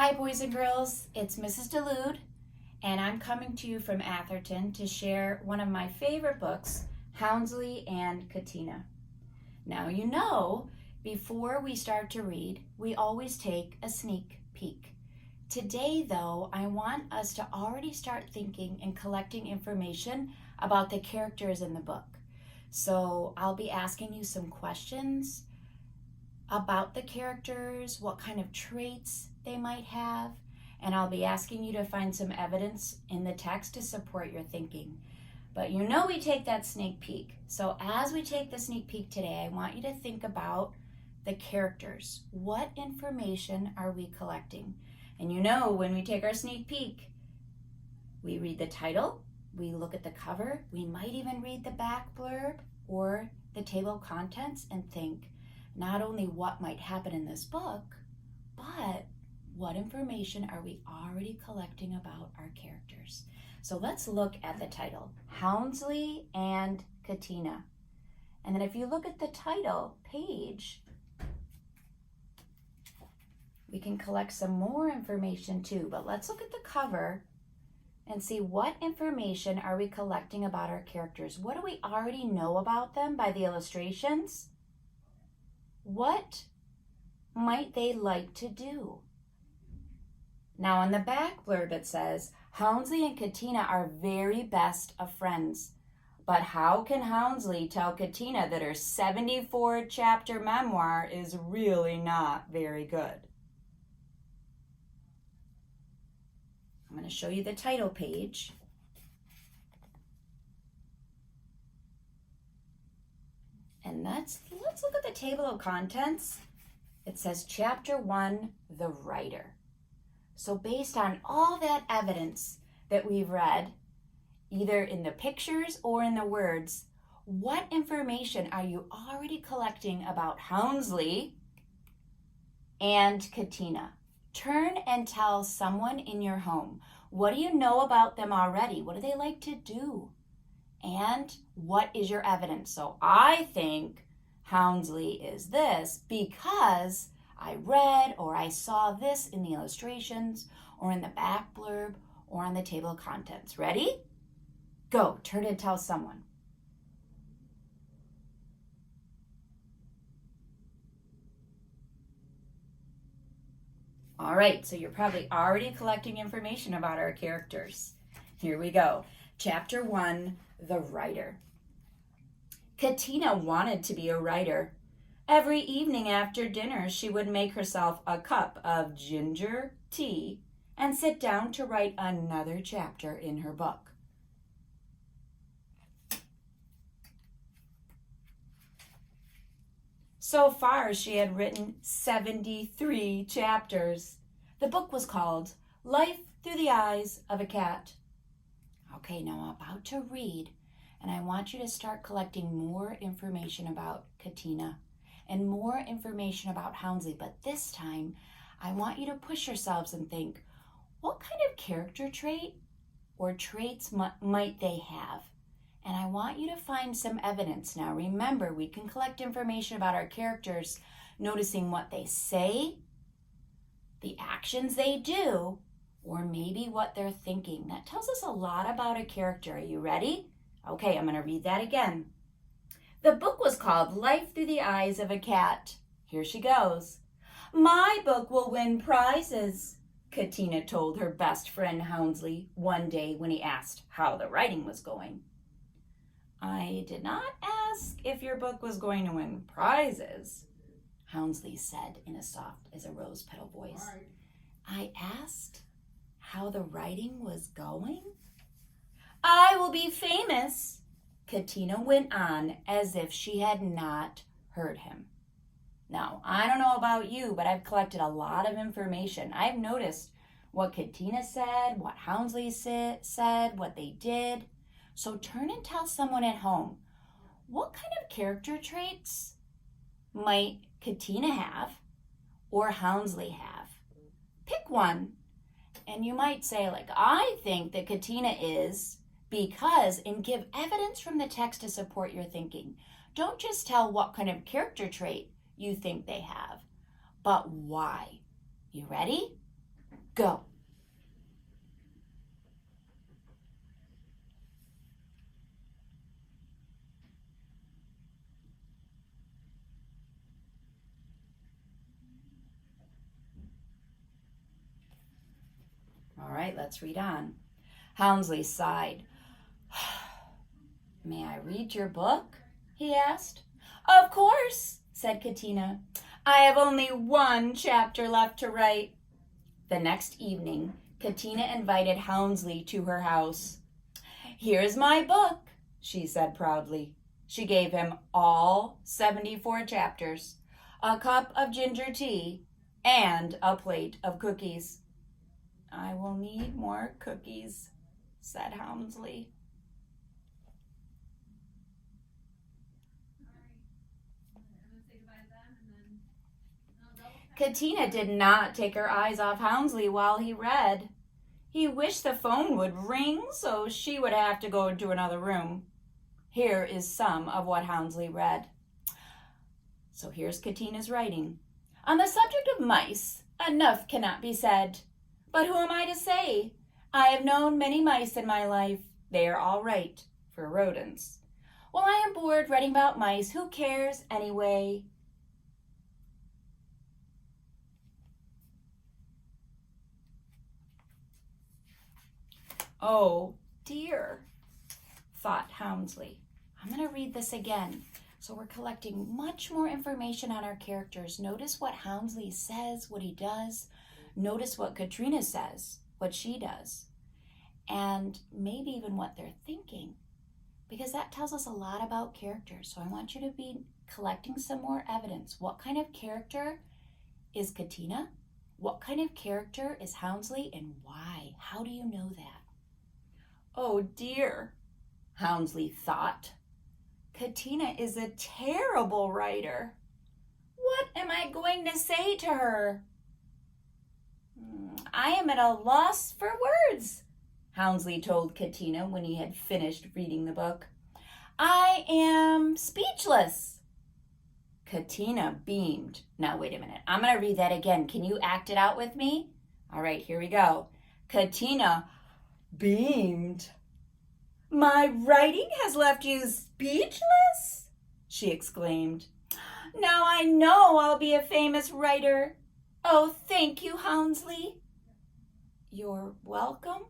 Hi boys and girls, it's Mrs. Delude, and I'm coming to you from Atherton to share one of my favorite books, Houndsley and Katina. Now you know, before we start to read, we always take a sneak peek. Today though, I want us to already start thinking and collecting information about the characters in the book. So I'll be asking you some questions about the characters, what kind of traits they might have, and I'll be asking you to find some evidence in the text to support your thinking. But you know we take that sneak peek. So as we take the sneak peek today, I want you to think about the characters. What information are we collecting? And you know when we take our sneak peek, we read the title, we look at the cover, we might even read the back blurb or the table of contents and think, not only what might happen in this book, but what information are we already collecting about our characters? So let's look at the title, Houndsley and Katina. And then if you look at the title page, we can collect some more information too, but let's look at the cover and see what information are we collecting about our characters. What do we already know about them by the illustrations? What might they like to do? Now on the back blurb it says, Houndsley and Katina are very best of friends. But how can Houndsley tell Katina that her 74 chapter memoir is really not very good? I'm going to show you the title page. And let's look at the table of contents. It says Chapter 1, The Writer. So based on all that evidence that we've read, either in the pictures or in the words, what information are you already collecting about Houndsley and Katina? Turn and tell someone in your home. What do you know about them already? What do they like to do? And what is your evidence? So I think Houndsley is this because I read or I saw this in the illustrations or in the back blurb or on the table of contents. Ready? Go, turn and tell someone. All right, so you're probably already collecting information about our characters. Here we go. Chapter 1, The Writer. Katina wanted to be a writer. Every evening after dinner, she would make herself a cup of ginger tea and sit down to write another chapter in her book. So far, she had written 73 chapters. The book was called Life Through the Eyes of a Cat. Okay, now I'm about to read, and I want you to start collecting more information about Katina and more information about Houndsley, but this time, I want you to push yourselves and think, what kind of character trait or traits might they have? And I want you to find some evidence. Now remember, we can collect information about our characters, noticing what they say, the actions they do, or maybe what they're thinking. That tells us a lot about a character. Are you ready? Okay, I'm going to read that again. The book was called Life Through the Eyes of a Cat. Here she goes. My book will win prizes, Katina told her best friend Houndsley one day when he asked how the writing was going. I did not ask if your book was going to win prizes, Houndsley said in a soft as a rose petal voice. Right. I asked how the writing was going? I will be famous, Katina went on as if she had not heard him. Now, I don't know about you, but I've collected a lot of information. I've noticed what Katina said, what Houndsley said, what they did. So turn and tell someone at home, what kind of character traits might Katina have or Houndsley have? Pick one. And you might say, like, I think that Katina is because, and give evidence from the text to support your thinking. Don't just tell what kind of character trait you think they have, but why. You ready? Go. All right, let's read on. Houndsley sighed. May I read your book? He asked. Of course, said Katina. I have only one chapter left to write. The next evening, Katina invited Houndsley to her house. Here's my book, she said proudly. She gave him all 74 chapters, a cup of ginger tea, and a plate of cookies. I will need more cookies, said Houndsley. Katina did not take her eyes off Houndsley while he read. He wished the phone would ring so she would have to go into another room. Here is some of what Houndsley read. So here's Katina's writing. On the subject of mice, enough cannot be said. But who am I to say? I have known many mice in my life. They are all right for rodents. Well, I am bored writing about mice. Who cares anyway? Oh dear, thought Houndsley. I'm going to read this again. So we're collecting much more information on our characters. Notice what Houndsley says, what he does. Notice what Katrina says, what she does. And maybe even what they're thinking. Because that tells us a lot about characters. So I want you to be collecting some more evidence. What kind of character is Katina? What kind of character is Houndsley and why? How do you know that? Oh dear, Houndsley thought. Katina is a terrible writer. What am I going to say to her? I am at a loss for words, Houndsley told Katina when he had finished reading the book. I am speechless. Katina beamed. Now, wait a minute. I'm going to read that again. Can you act it out with me? All right, here we go. Katina beamed. My writing has left you speechless? She exclaimed. Now I know I'll be a famous writer. Oh, thank you, Houndsley. You're welcome,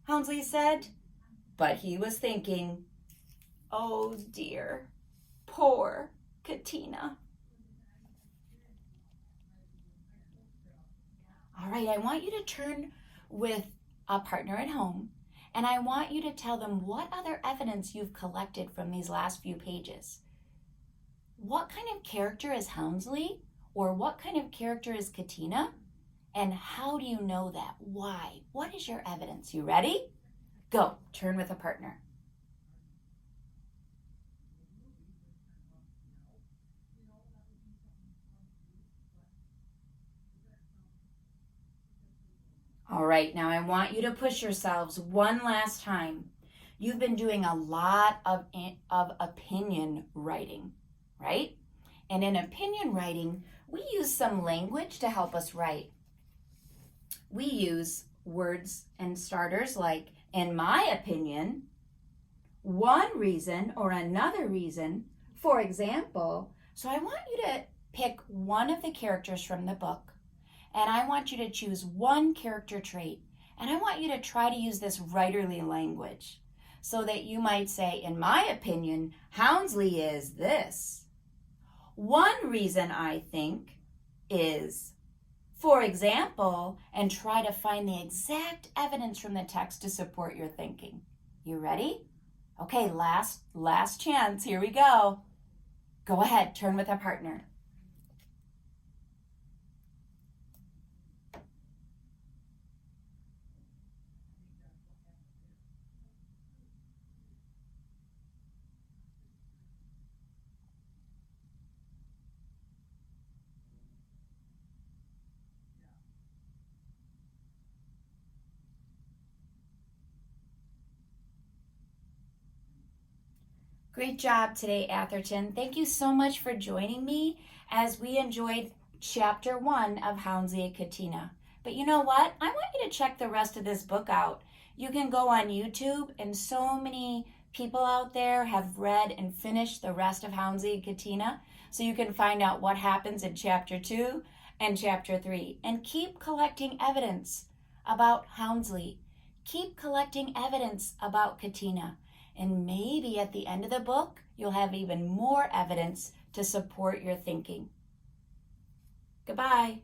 Houndsley said. But he was thinking, oh dear, poor Katina. All right, I want you to turn with a partner at home, and I want you to tell them what other evidence you've collected from these last few pages. What kind of character is Houndsley? Or what kind of character is Katina? And how do you know that? Why? What is your evidence? You ready? Go. Turn with a partner. All right, now I want you to push yourselves one last time. You've been doing a lot of opinion writing, right? And in opinion writing, we use some language to help us write. We use words and starters like, in my opinion, one reason or another reason, for example. So I want you to pick one of the characters from the book, and I want you to choose one character trait, and I want you to try to use this writerly language so that you might say, in my opinion, Houndsley is this. One reason I think is, for example, and try to find the exact evidence from the text to support your thinking. You ready? Okay, last chance. Here we go. Go ahead, turn with a partner. Great job today, Atherton. Thank you so much for joining me as we enjoyed Chapter 1 of Houndsley and Katina. But you know what? I want you to check the rest of this book out. You can go on YouTube, and so many people out there have read and finished the rest of Houndsley and Katina, so you can find out what happens in chapter 2 and chapter 3. And keep collecting evidence about Houndsley. Keep collecting evidence about Katina. And maybe at the end of the book, you'll have even more evidence to support your thinking. Goodbye.